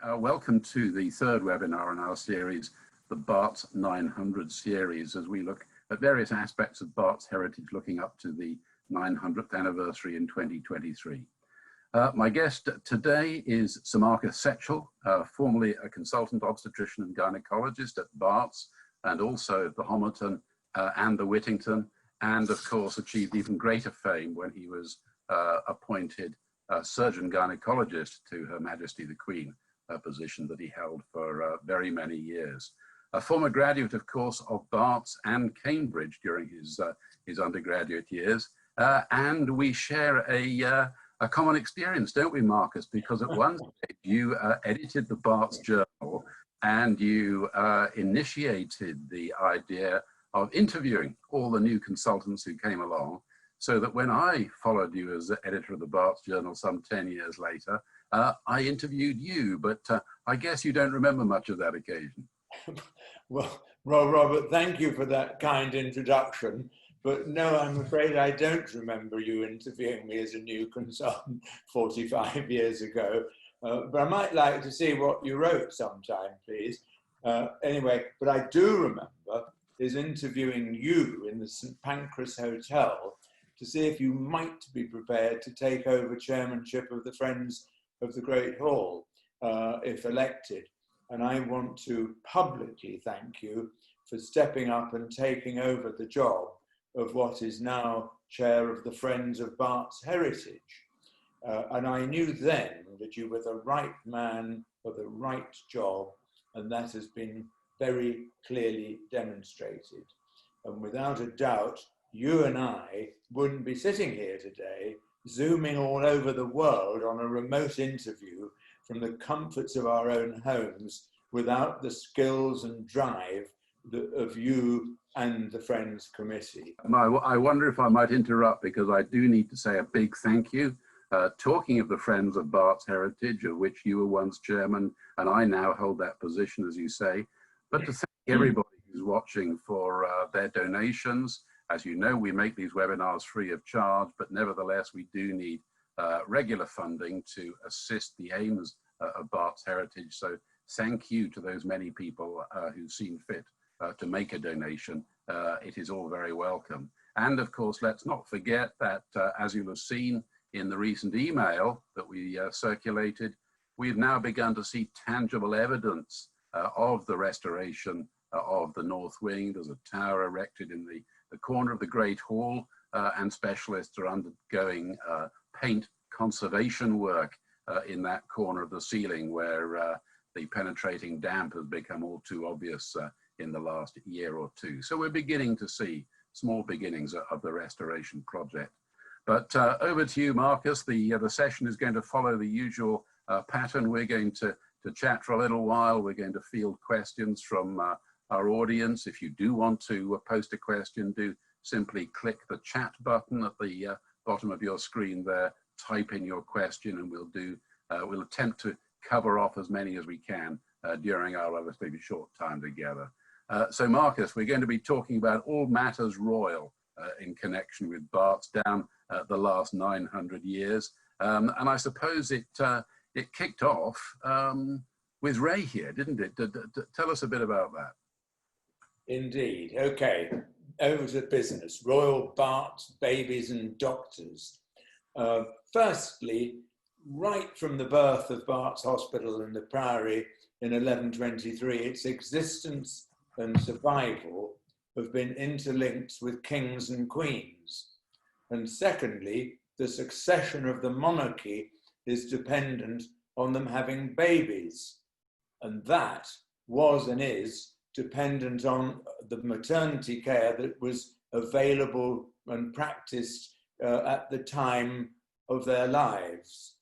Welcome to the third webinar in our series, the Barts 900 series, as we look at various aspects of Bart's heritage looking up to the 900th anniversary in 2023. My guest today is Sir Marcus Setchell, formerly a consultant obstetrician and gynecologist at Barts and also the Homerton and the Whittington, and of course achieved even greater fame when he was appointed surgeon gynecologist to Her Majesty the Queen, a position that he held for very many years. A former graduate, of course, of Barts and Cambridge during his undergraduate years, and we share a common experience, don't we, Marcus? Because at one stage you edited the Barts Journal and you initiated the idea of interviewing all the new consultants who came along, so that when I followed you as editor of the Barts Journal some 10 years later, I interviewed you, but I guess you don't remember much of that occasion. Well, Robert, thank you for that kind introduction. But no, I'm afraid I don't remember you interviewing me as a new consultant 45 years ago. But I might like to see what you wrote sometime, please. Anyway, but I do remember is interviewing you in the St. Pancras Hotel to see if you might be prepared to take over chairmanship of the Friends of the Great Hall, if elected. And I want to publicly thank you for stepping up and taking over the job of what is now chair of the Friends of Bart's Heritage. And I knew then that you were the right man for the right job, and that has been very clearly demonstrated. And without a doubt, you and I wouldn't be sitting here today, zooming all over the world on a remote interview from the comforts of our own homes without the skills and drive of you and the Friends Committee. I wonder if I might interrupt, because I do need to say a big thank you. Talking of the Friends of Bart's Heritage, of which you were once chairman, and I now hold that position, as you say, but to thank everybody who's watching for their donations. As you know, we make these webinars free of charge, but nevertheless, we do need regular funding to assist the aims of Bart's Heritage. So thank you to those many people who've seen fit to make a donation. It is all very welcome. And of course, let's not forget that, as you'll have seen in the recent email that we circulated, we've now begun to see tangible evidence of the restoration of the North Wing. There's a tower erected in the corner of the Great Hall, and specialists are undergoing paint conservation work in that corner of the ceiling where the penetrating damp has become all too obvious in the last year or two. So we're beginning to see small beginnings of the restoration project. But over to you, Marcus. The session is going to follow the usual pattern. We're going to chat for a little while. We're going to field questions from our audience. If you do want to post a question, do simply click the chat button at the bottom of your screen there, type in your question, and we'll attempt to cover off as many as we can during our relatively short time together. So Marcus, we're going to be talking about all matters royal in connection with Barts down the last 900 years. And I suppose it kicked off with Ray here, didn't it? Tell us a bit about that. Indeed. Okay, over to business. Royal Barts, babies and doctors. Firstly, right from the birth of Bart's Hospital in the Priory in 1123, its existence and survival have been interlinked with kings and queens. And secondly, the succession of the monarchy is dependent on them having babies. And that was and is dependent on the maternity care that was available and practiced at the time of their lives.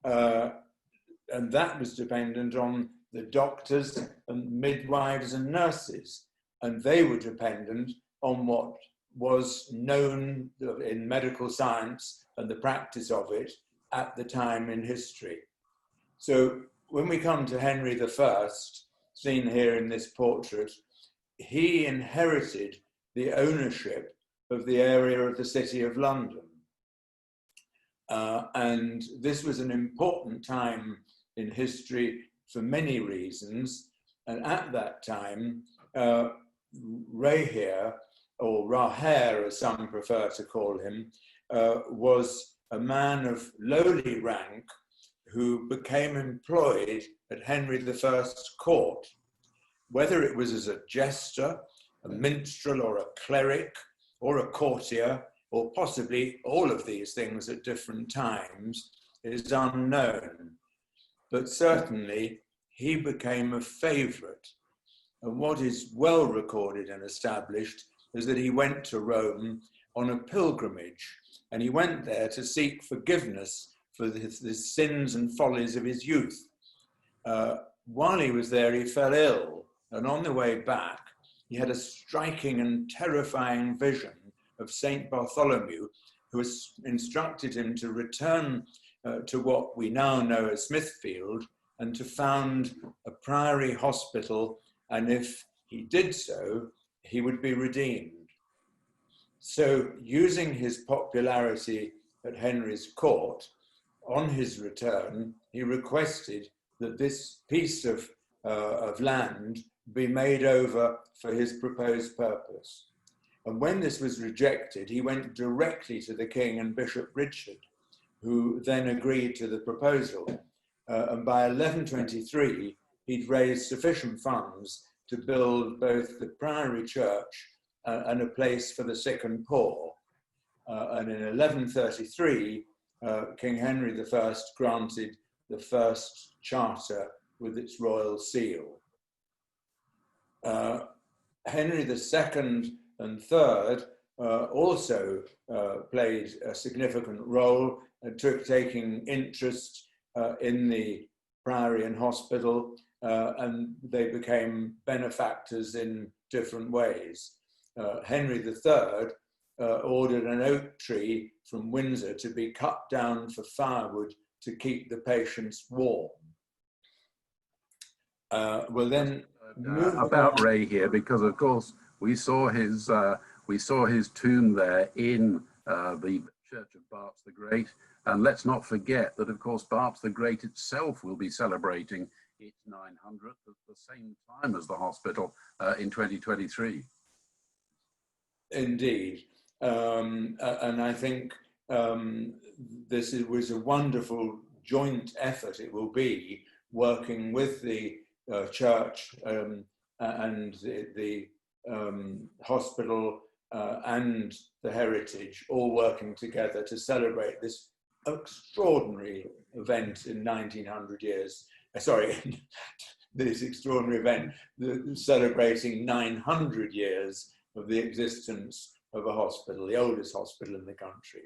And that was dependent on the doctors and midwives and nurses. And they were dependent on what was known in medical science and the practice of it at the time in history. So when we come to Henry I, seen here in this portrait, he inherited the ownership of the area of the City of London. And this was an important time in history for many reasons. And at that time, Rahir, or Raher as some prefer to call him, was a man of lowly rank who became employed at Henry I's court, whether it was as a jester, a minstrel, or a cleric, or a courtier, or possibly all of these things at different times, is unknown. But certainly he became a favorite. And what is well recorded and established is that he went to Rome on a pilgrimage, and he went there to seek forgiveness for the sins and follies of his youth. While he was there, he fell ill, and on the way back, he had a striking and terrifying vision of Saint Bartholomew, who has instructed him to return to what we now know as Smithfield and to found a priory hospital, and if he did so, he would be redeemed. So, using his popularity at Henry's court, on his return, he requested that this piece of land be made over for his proposed purpose. And when this was rejected, he went directly to the king and Bishop Richard, who then agreed to the proposal. And by 1123, he'd raised sufficient funds to build both the priory church and a place for the sick and poor. And in 1133, King Henry I granted the first charter with its royal seal. Henry II and III also played a significant role, taking interest in the priory and hospital, and they became benefactors in different ways. Henry III ordered an oak tree from Windsor to be cut down for firewood to keep the patients warm. We'll then about Ray here, because of course we saw his tomb there in the Church of Barts the Great, and let's not forget that of course Barts the Great itself will be celebrating its 900th at the same time as the hospital in 2023. Indeed, and I think this was a wonderful joint effort. It will be working with the church and the hospital and the heritage, all working together to celebrate this extraordinary event in 1900 years. Sorry, this extraordinary event, celebrating 900 years of the existence of a hospital, the oldest hospital in the country.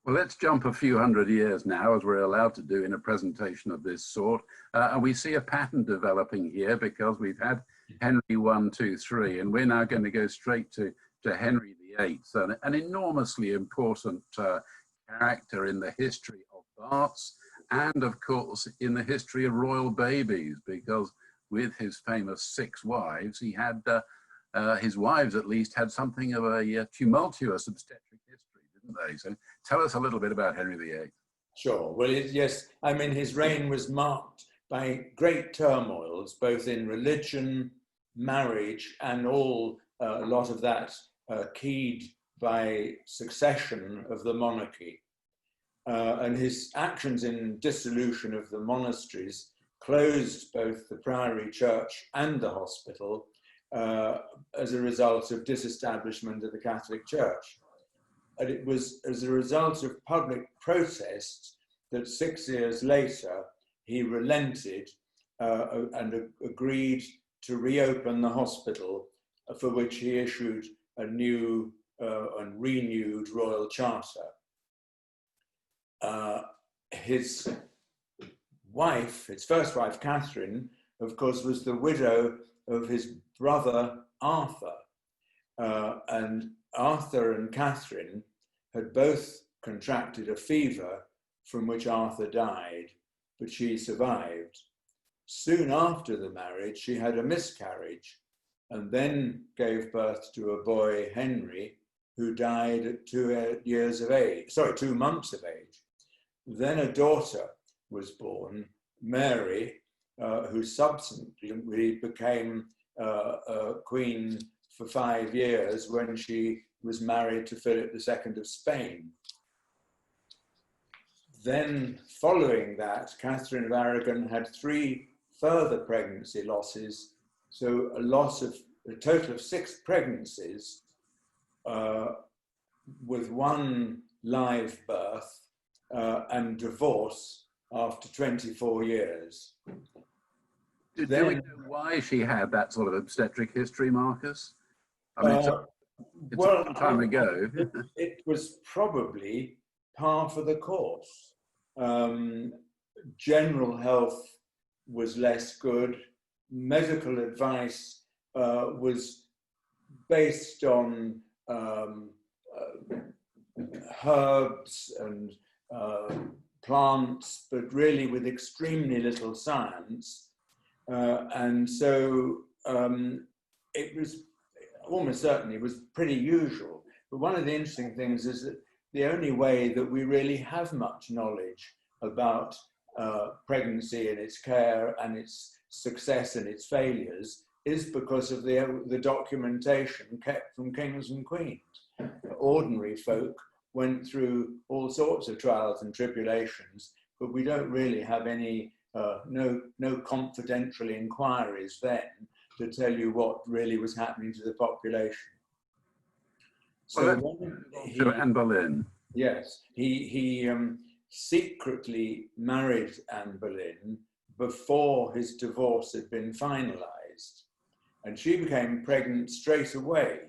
Well, let's jump a few hundred years now, as we're allowed to do in a presentation of this sort. And we see a pattern developing here, because we've had Henry I, II, III, and we're now going to go straight to Henry VIII, an enormously important character in the history of Barts, and of course in the history of royal babies, because with his famous 6 wives, he had, his wives at least had something of a tumultuous obstetric history, didn't they? So tell us a little bit about Henry VIII. Sure. Well, yes, I mean, his reign was marked by great turmoils, both in religion, marriage, and all, a lot of that keyed by succession of the monarchy. And his actions in dissolution of the monasteries closed both the priory church and the hospital as a result of disestablishment of the Catholic Church. And it was as a result of public protests that 6 years later he relented and agreed to reopen the hospital, for which he issued a new and renewed royal charter. His wife, his first wife, Catherine, of course, was the widow of his brother, Arthur. And Arthur and Catherine had both contracted a fever from which Arthur died, but she survived. Soon after the marriage, she had a miscarriage and then gave birth to a boy, Henry, who died at 2 months of age. Then a daughter was born, Mary, who subsequently became queen for 5 years when she was married to Philip II of Spain. Then, following that, Catherine of Aragon had 3 further pregnancy losses, so a total of 6 pregnancies with 1 live birth and divorce after 24 years. Do we know why she had that sort of obstetric history, Marcus? I mean, it's a long time ago. It was probably par for the course. General health was less good. Medical advice was based on herbs and plants, but really with extremely little science. And so it was almost certainly was pretty usual. But one of the interesting things is that the only way that we really have much knowledge about pregnancy and its care and its success and its failures is because of the documentation kept from kings and queens. Ordinary folk went through all sorts of trials and tribulations, but we don't really have any, no confidential inquiries then to tell you what really was happening to the population. So to Anne Boleyn. Yes, he secretly married Anne Boleyn before his divorce had been finalized. And she became pregnant straight away.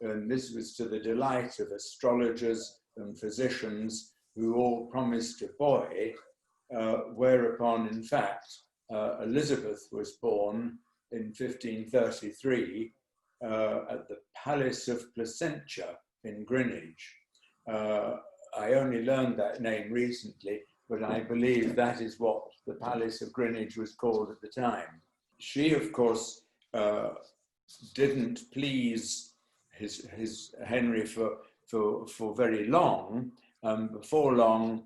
And this was to the delight of astrologers and physicians who all promised a boy, whereupon, in fact, Elizabeth was born in 1533 at the Palace of Placentia in Greenwich. I only learned that name recently, but I believe that is what the Palace of Greenwich was called at the time. She, of course, didn't please his Henry for very long. Before long,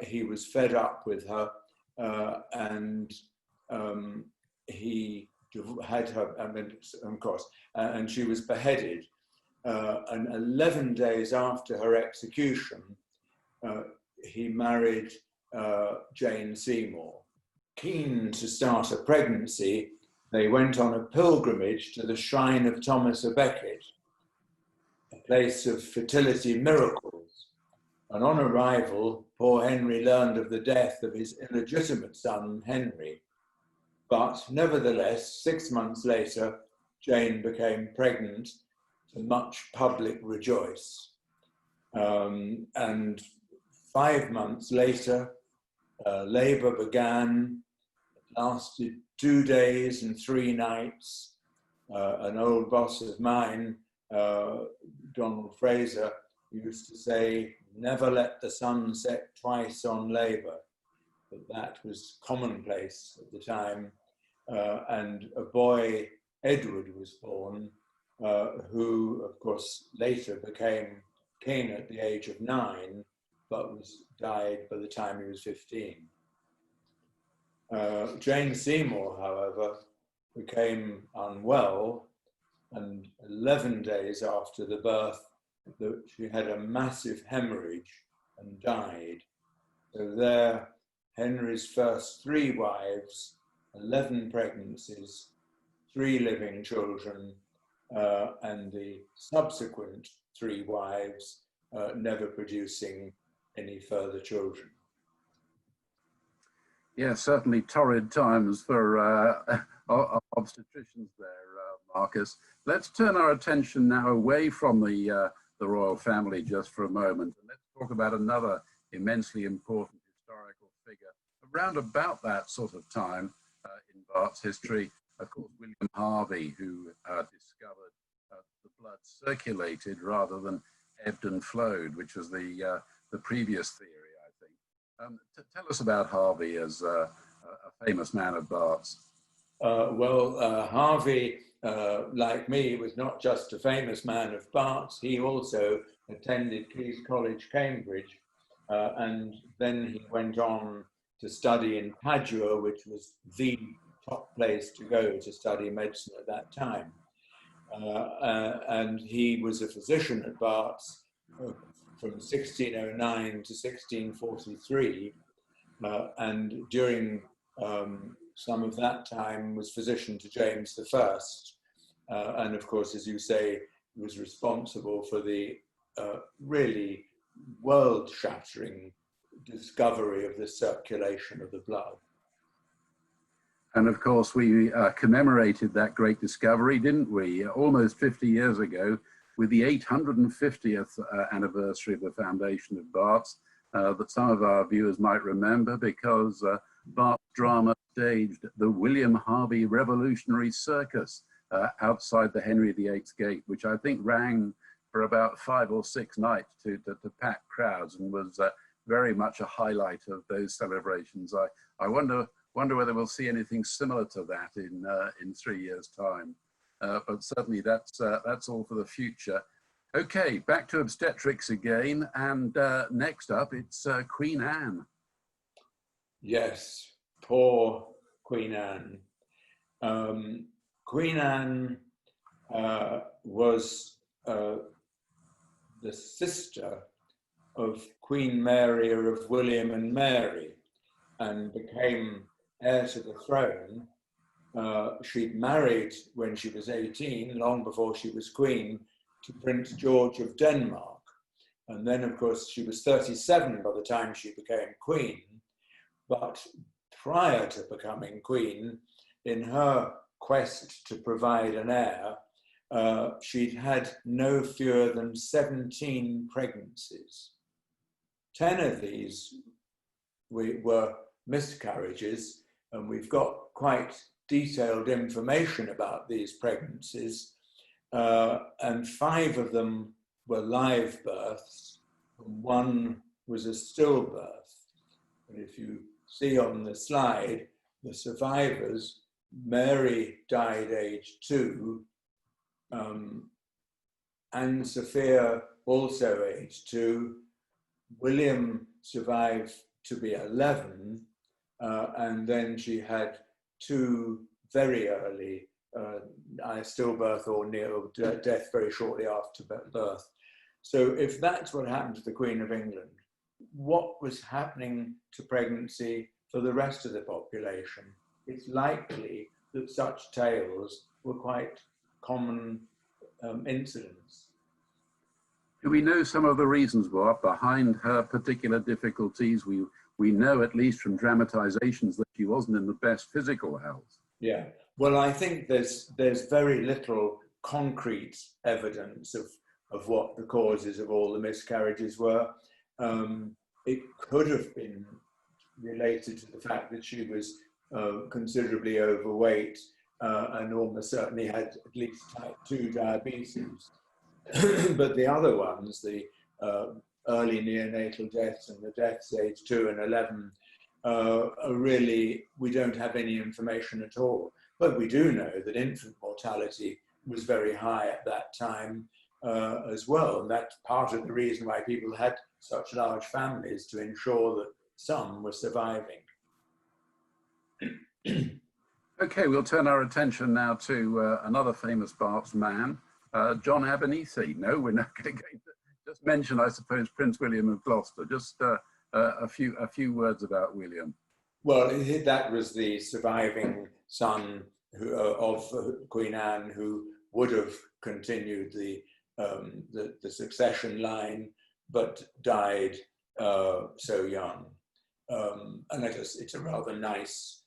he was fed up with her, and he had her, of course, and she was beheaded. And 11 days after her execution, he married Jane Seymour. Keen to start a pregnancy, they went on a pilgrimage to the shrine of Thomas à Becket, a place of fertility miracles. And on arrival, poor Henry learned of the death of his illegitimate son, Henry. But nevertheless, 6 months later, Jane became pregnant, to much public rejoice. And 5 months later, labour began. It lasted 2 days and 3 nights. An old boss of mine, Donald Fraser, used to say, "Never let the sun set twice on labour." But that was commonplace at the time. And a boy, Edward, was born, who, of course, later became king at the age of 9, but died by the time he was 15. Jane Seymour, however, became unwell, and 11 days after the birth, she had a massive hemorrhage and died. So there, Henry's first 3 wives, 11 pregnancies, 3 living children, and the subsequent 3 wives never producing any further children. Yeah, certainly torrid times for obstetricians there, Marcus. Let's turn our attention now away from the royal family just for a moment, and let's talk about another immensely important historical figure around about that sort of time in Bart's history. Of course, William Harvey, who discovered the blood circulated rather than ebbed and flowed, which was the previous theory, I think. Tell us about Harvey as a famous man of Bart's. Harvey, like me, was not just a famous man of Bart's. He also attended King's College, Cambridge, and then he went on to study in Padua, which was the top place to go to study medicine at that time. And he was a physician at Barts from 1609 to 1643, and during some of that time was physician to James I, and of course, as you say, was responsible for the really world-shattering discovery of the circulation of the blood. And of course, we commemorated that great discovery, didn't we, almost 50 years ago, with the 850th anniversary of the foundation of Barts, that some of our viewers might remember, because Barts drama staged the William Harvey Revolutionary Circus outside the Henry VIII gate, which I think rang for about 5 or 6 nights to packed crowds, and was very much a highlight of those celebrations. I wonder whether we'll see anything similar to that in 3 years' time. But certainly that's all for the future. Okay, back to obstetrics again, and next up it's Queen Anne. Yes, poor Queen Anne. Queen Anne was the sister of Queen Mary of William and Mary, and became heir to the throne. She'd married when she was 18, long before she was queen, to Prince George of Denmark. And then, of course, she was 37 by the time she became queen. But prior to becoming queen, in her quest to provide an heir, she'd had no fewer than 17 pregnancies. 10 of these were miscarriages, and we've got quite detailed information about these pregnancies, and 5 of them were live births, and 1 was a stillbirth. And if you see on the slide, the survivors, Mary died aged 2, Anne Sophia also aged 2, William survived to be 11, and then she had 2 very early stillbirth or near death very shortly after birth. So if that's what happened to the Queen of England, what was happening to pregnancy for the rest of the population? It's likely that such tales were quite common incidents. Do we know some of the reasons, Bart, behind her particular difficulties? We know, at least from dramatizations, that she wasn't in the best physical health. Yeah, well, I think there's very little concrete evidence of what the causes of all the miscarriages were. It could have been related to the fact that she was considerably overweight and almost certainly had at least type 2 diabetes. But the other ones, the early neonatal deaths and the deaths aged 2 and 11, are really, we don't have any information at all. But we do know that infant mortality was very high at that time as well. And that's part of the reason why people had such large families, to ensure that some were surviving. Okay, we'll turn our attention now to another famous Barts man, John Abernethy. No, we're not going to just mention, I suppose, Prince William of Gloucester. Just a few words about William. Well, that was the surviving son of Queen Anne, who would have continued the succession line, but died so young. And it's a rather nice,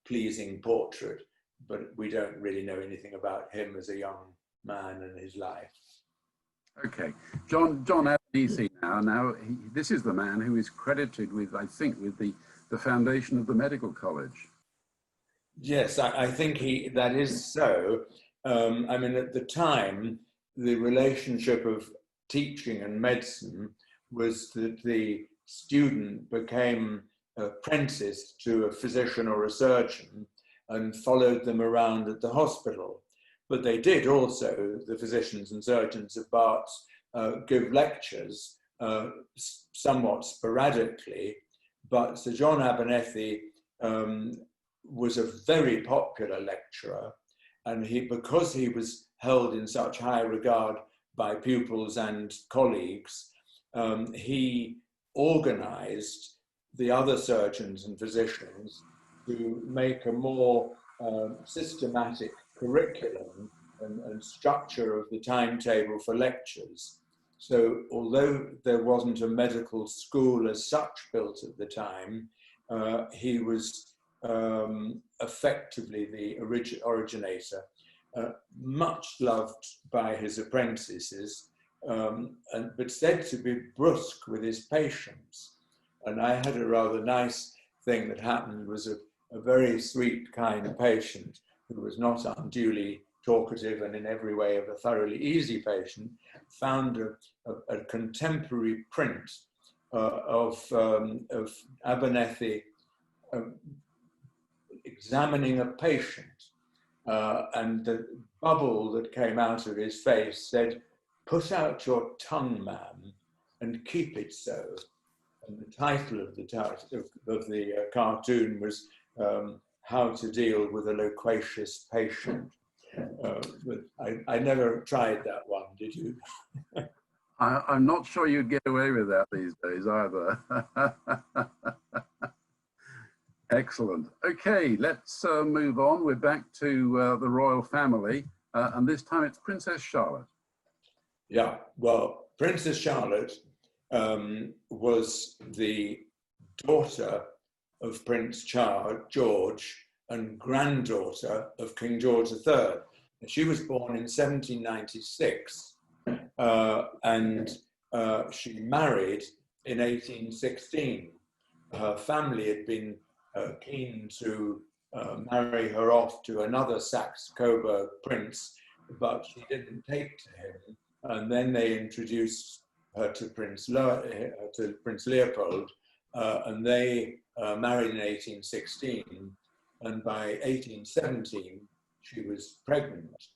pleasing portrait, but we don't really know anything about him as a young man and his life. Okay, John Abernethy now this is the man who is credited with, I think, with the foundation of the medical college. Yes, I think that is so. I mean, at the time, the relationship of teaching and medicine was that the student became apprenticed to a physician or a surgeon and followed them around at the hospital. But they did also, the physicians and surgeons of Barts, give lectures somewhat sporadically, but Sir John Abernethy was a very popular lecturer, and because he was held in such high regard by pupils and colleagues, he organized the other surgeons and physicians to make a more systematic curriculum and structure of the timetable for lectures. So although there wasn't a medical school as such built at the time, he was effectively the originator, much loved by his apprentices, but said to be brusque with his patients. And I had a rather nice thing that happened. Was a very sweet, kind patient who was not unduly talkative and in every way of a thoroughly easy patient, found a contemporary print of Abernethy examining a patient, and the bubble that came out of his face said, "Put out your tongue, ma'am, and keep it so." And the title of the cartoon was "How to Deal with a Loquacious Patient." But I never tried that one, did you? I'm not sure you'd get away with that these days either. Excellent. Okay, let's move on. We're back to the royal family, and this time it's Princess Charlotte. Yeah, well, Princess Charlotte was the daughter of Prince George and granddaughter of King George III. She was born in 1796, and she married in 1816. Her family had been keen to marry her off to another Saxe-Coburg prince, but she didn't take to him. And then they introduced her to Prince Leopold, and they married in 1816. And by 1817, she was pregnant.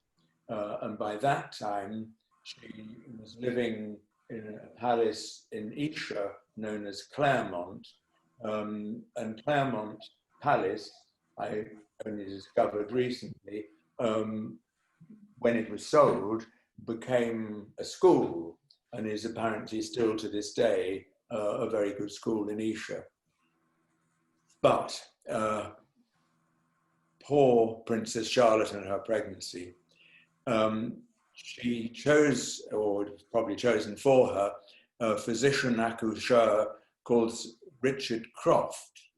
And by that time, she was living in a palace in Esher known as Claremont. And Claremont Palace, I only discovered recently, when it was sold, became a school and is apparently still to this day a very good school in Esher. But poor Princess Charlotte and her pregnancy, she chose, or probably chosen for her, a physician accoucheur called Richard Croft.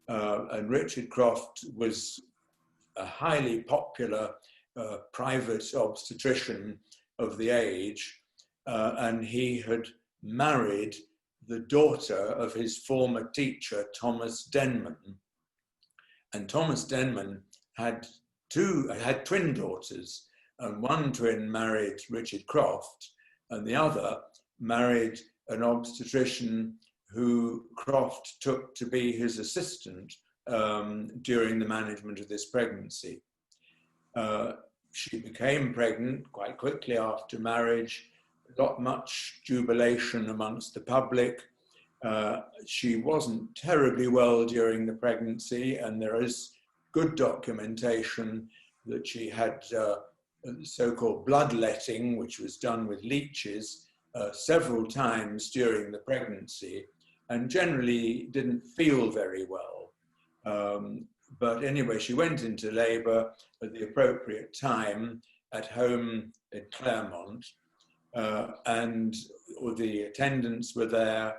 And Richard Croft was a highly popular private obstetrician of the age, and he had married the daughter of his former teacher, Thomas Denman. And Thomas Denman had twin daughters, and one twin married Richard Croft, and the other married an obstetrician who Croft took to be his assistant during the management of this pregnancy. She became pregnant quite quickly after marriage, not much jubilation amongst the public. She wasn't terribly well during the pregnancy, and there is good documentation that she had so-called bloodletting, which was done with leeches several times during the pregnancy, and generally didn't feel very well. But anyway, she went into labor at the appropriate time at home in Claremont, and all the attendants were there.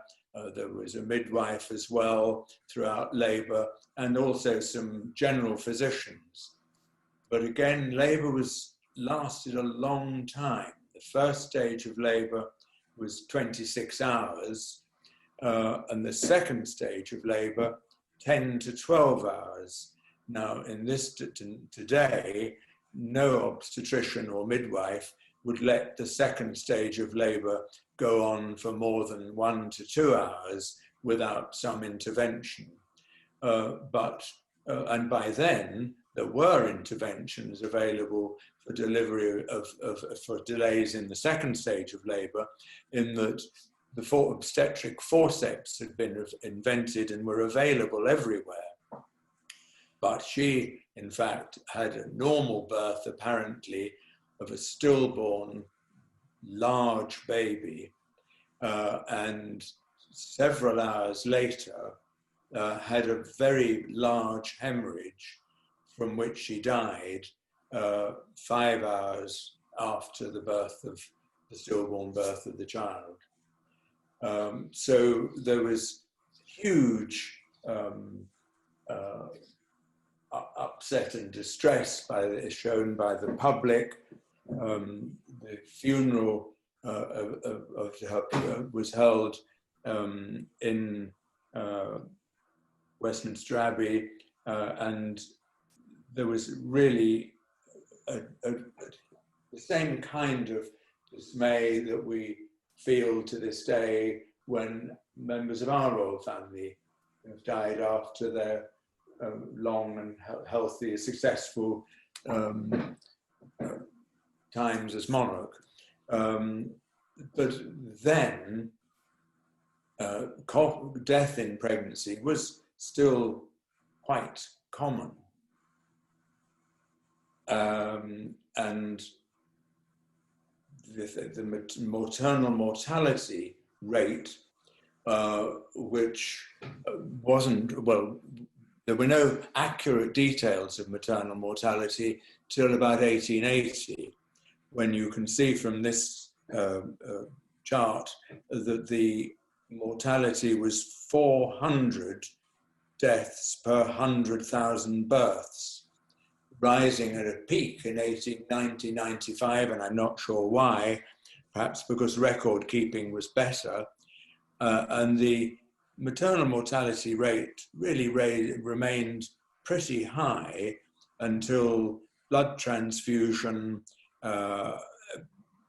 There was a midwife as well throughout labor, and also some general physicians. But again, labor lasted a long time. The first stage of labor was 26 hours, and the second stage of labor, 10 to 12 hours. Now, in this today, no obstetrician or midwife would let the second stage of labor go on for more than 1 to 2 hours without some intervention. And by then, there were interventions available for delivery for delays in the second stage of labor, in that the obstetric forceps had been invented and were available everywhere. But she, in fact, had a normal birth, apparently, of a stillborn, large baby, and several hours later had a very large hemorrhage from which she died 5 hours after the birth of the stillborn birth of the child. So there was huge upset and distress shown by the public. The funeral of her was held in Westminster Abbey, and there was really the same kind of dismay that we feel to this day when members of our royal family have died after their long and healthy, successful times as monarch. But then death in pregnancy was still quite common. And the maternal mortality rate, which wasn't, well, there were no accurate details of maternal mortality till about 1880, when you can see from this chart that the mortality was 400 deaths per 100,000 births, rising at a peak in 1890-95, and I'm not sure why, perhaps because record keeping was better. And the maternal mortality rate really remained pretty high until blood transfusion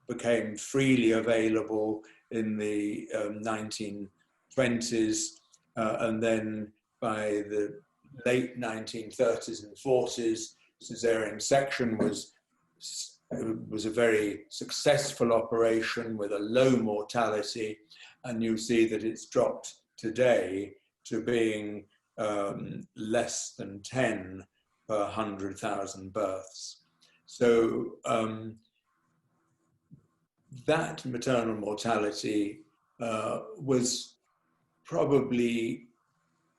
became freely available in the 1920s, and then by the late 1930s and 40s, caesarean section was a very successful operation with a low mortality, and you see that it's dropped today to being less than 10 per 100,000 births. So that maternal mortality was probably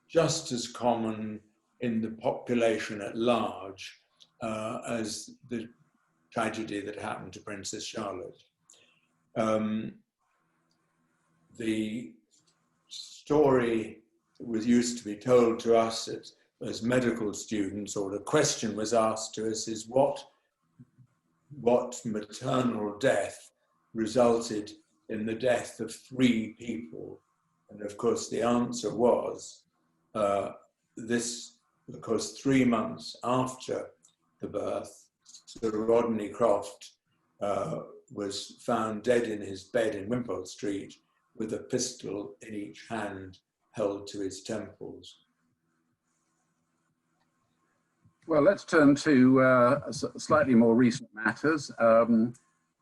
just as common in the population at large as the tragedy that happened to Princess Charlotte. The story that was used to be told to us as medical students, or the question was asked to us, is what maternal death resulted in the death of 3 people? And of course the answer was this, because 3 months after the birth, Sir Rodney Croft was found dead in his bed in Wimpole Street with a pistol in each hand held to his temples. Well, let's turn to slightly more recent matters.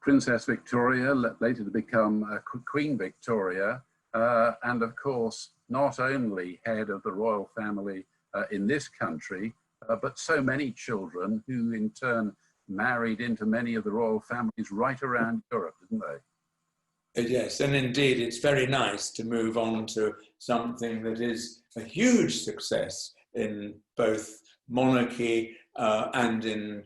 Princess Victoria, later to become Queen Victoria, and of course, not only head of the royal family in this country, but so many children who in turn married into many of the royal families right around Europe, didn't they? Yes, and indeed it's very nice to move on to something that is a huge success in both monarchy and in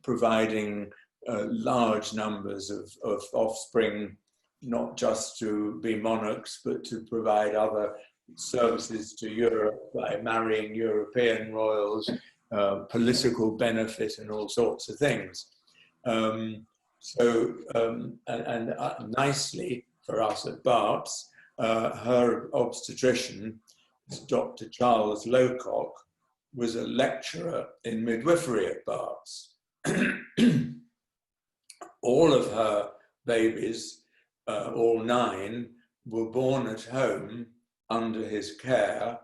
providing large numbers of offspring, not just to be monarchs, but to provide other services to Europe by marrying European royals, political benefit and all sorts of things. Nicely for us at Barts, her obstetrician, Dr. Charles Lowcock, was a lecturer in midwifery at Barts. All of her babies, all 9, were born at home under his care,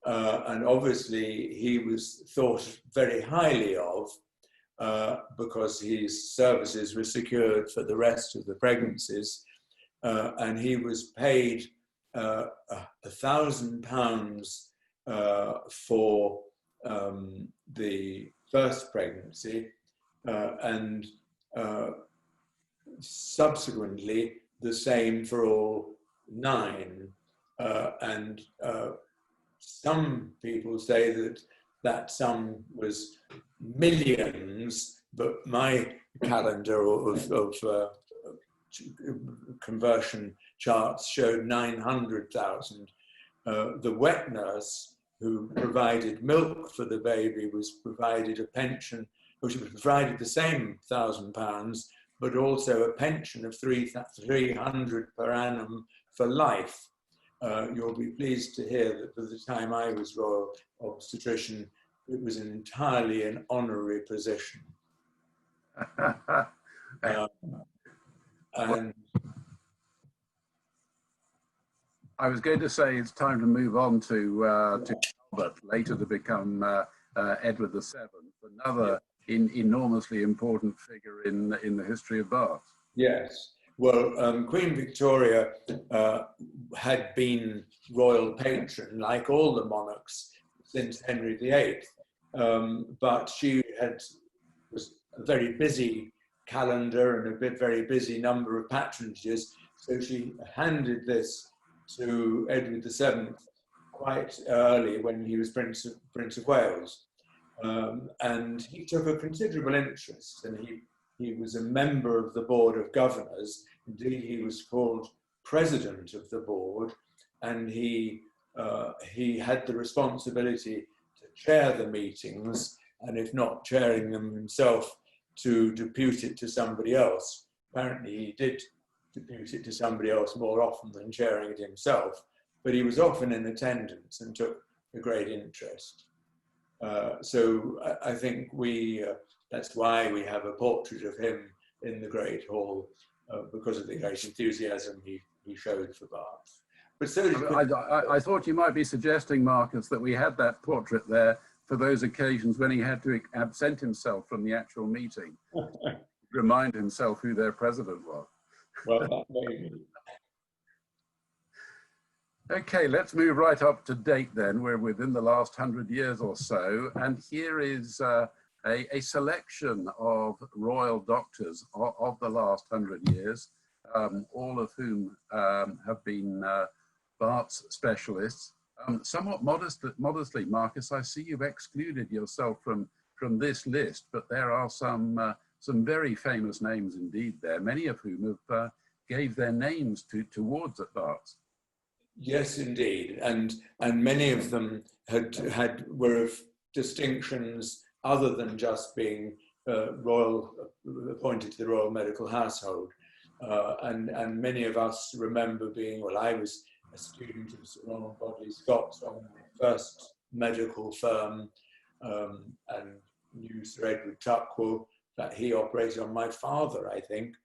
and obviously he was thought very highly of because his services were secured for the rest of the pregnancies. and he was paid £1,000 for the first pregnancy, and subsequently the same for all 9. And some people say that that sum was millions, but my calendar of conversion charts showed 900,000. The wet nurse who provided milk for the baby was provided a pension, which was provided the same £1,000, but also a pension of 300 per annum for life. You'll be pleased to hear that by the time I was royal obstetrician, it was entirely an honorary position. And I was going to say it's time to move on to Albert, later to become Edward VII, another enormously important figure in the history of Bath. yes, well, Queen Victoria had been royal patron, like all the monarchs, since Henry VIII, but she was a very busy calendar and a very busy number of patronages, so she handed this to Edward VII quite early when he was Prince of Wales. And he took a considerable interest, and he was a member of the Board of Governors. Indeed, he was called President of the Board, and he had the responsibility to chair the meetings, and if not chairing them himself, to depute it to somebody else. Apparently, he did depute it to somebody else more often than chairing it himself, but he was often in attendance and took a great interest. So I think that's why we have a portrait of him in the Great Hall, because of the great enthusiasm he showed for Barts. But so did I thought you might be suggesting, Marcus, that we had that portrait there for those occasions when he had to absent himself from the actual meeting, remind himself who their president was. Well, that may be. Okay, let's move right up to date then. We're within the last 100 years or so, and here is a selection of royal doctors of the last 100 years, all of whom have been Barts specialists. Somewhat modestly, Marcus, I see you've excluded yourself from this list, but there are some very famous names indeed there, many of whom have gave their names towards at Barts. Yes, indeed, and many of them were of distinctions other than just being appointed to the royal medical household, and many of us remember being. Well, I was a student of Sir Ronald Bodley Scott's on the first medical firm, and knew Sir Edward Tuckwell. That he operated on my father, I think,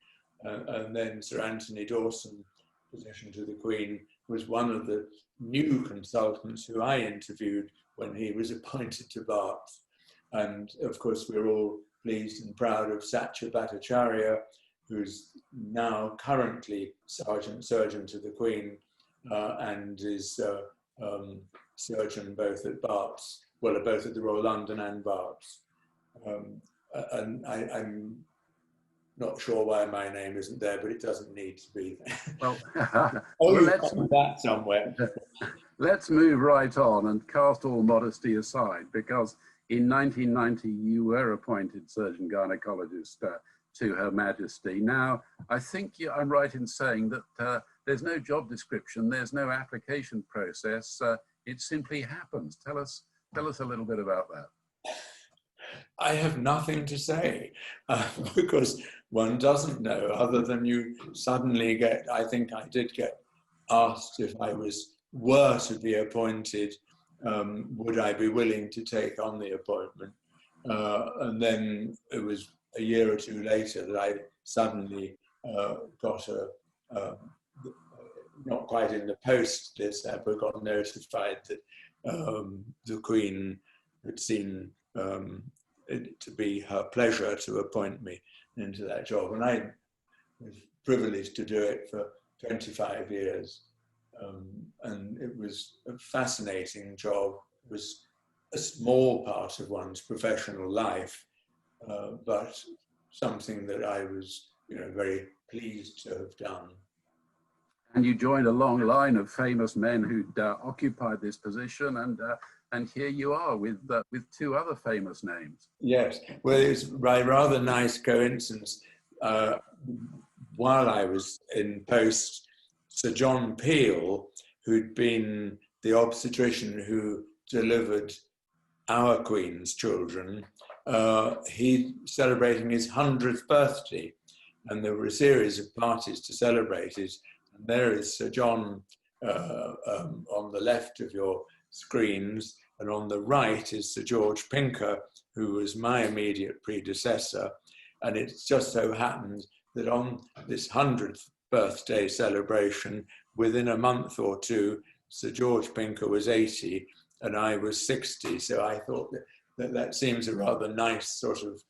and then Sir Anthony Dawson, physician to the Queen, was one of the new consultants who I interviewed when he was appointed to Barts. And of course, we're all pleased and proud of Setchell Bhattacharya, who's now currently Sergeant Surgeon to the Queen, and is surgeon both at Barts, well, both at the Royal London and Barts. And I'm not sure why my name isn't there, but it doesn't need to be there. Well, let's that somewhere. Let's move right on and cast all modesty aside, because in 1990 you were appointed surgeon gynecologist to Her Majesty. Now, I think I'm right in saying that there's no job description, there's no application process. It simply happens. Tell us a little bit about that. I have nothing to say because one doesn't know, other than you suddenly get. I think I did get asked if I were to be appointed, would I be willing to take on the appointment? And then it was a year or two later that I suddenly got not quite in the post this, but got notified that the Queen had seen it to be her pleasure to appoint me into that job, and I was privileged to do it for 25 years. And it was a fascinating job. It was a small part of one's professional life, but something that I was, very pleased to have done. And you joined a long line of famous men who'd occupied this position, and here you are with two other famous names. Yes, well, it's a rather nice coincidence. While I was in post, Sir John Peel, who'd been the obstetrician who delivered our Queen's children, he's celebrating his 100th birthday, and there were a series of parties to celebrate it. And there is Sir John on the left of your screens, and on the right is Sir George Pinker, who was my immediate predecessor. And it just so happened that on this 100th birthday celebration, within a month or two, Sir George Pinker was 80 and I was 60. So I thought that seems a rather nice sort of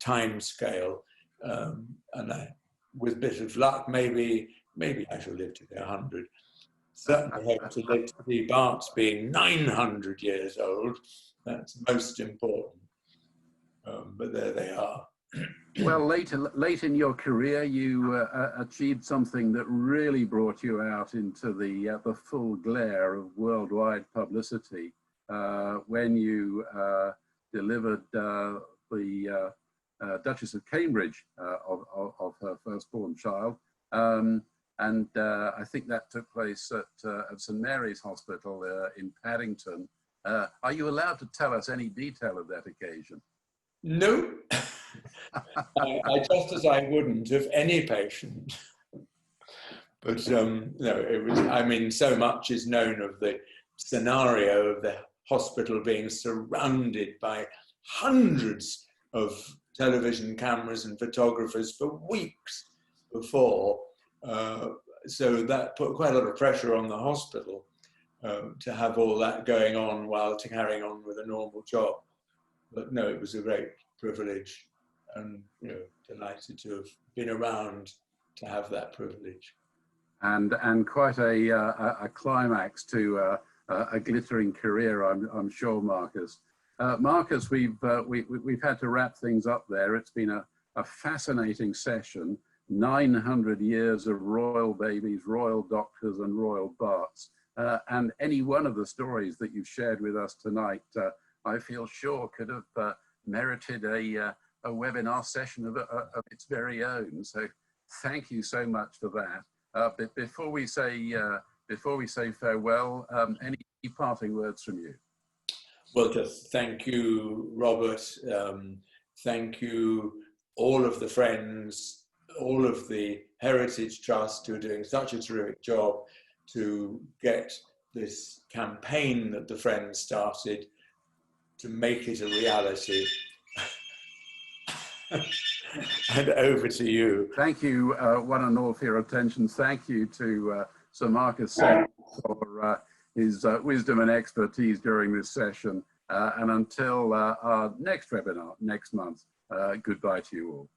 time scale. And with a bit of luck, maybe I shall live to be 100. Certainly hope to live to see Barts being 900 years old. That's most important. But there they are. Well, late in your career, you achieved something that really brought you out into the full glare of worldwide publicity when you delivered the Duchess of Cambridge of her firstborn child. And I think that took place at St Mary's Hospital in Paddington. Are you allowed to tell us any detail of that occasion? No, I just as I wouldn't of any patient. But no, it was, I mean, so much is known of the scenario of the hospital being surrounded by hundreds of television cameras and photographers for weeks before. So that put quite a lot of pressure on the hospital to have all that going on while carrying on with a normal job. But no, it was a great privilege, and delighted to have been around to have that privilege. And quite a climax to a glittering career, I'm sure, Marcus. Marcus, we've had to wrap things up there. It's been a fascinating session. 900 years of royal babies, royal doctors, and royal Barts. And any one of the stories that you've shared with us tonight, I feel sure could have merited a webinar session of its very own. So thank you so much for that. But before we say farewell, any parting words from you? Well, just thank you, Robert. Thank you, all of the friends, all of the Heritage Trust who are doing such a terrific job to get this campaign that the Friends started to make it a reality. And over to you. Thank you, one and all, for your attention. Thank you to Sir Marcus Setchell for his wisdom and expertise during this session. And until our next webinar next month, goodbye to you all.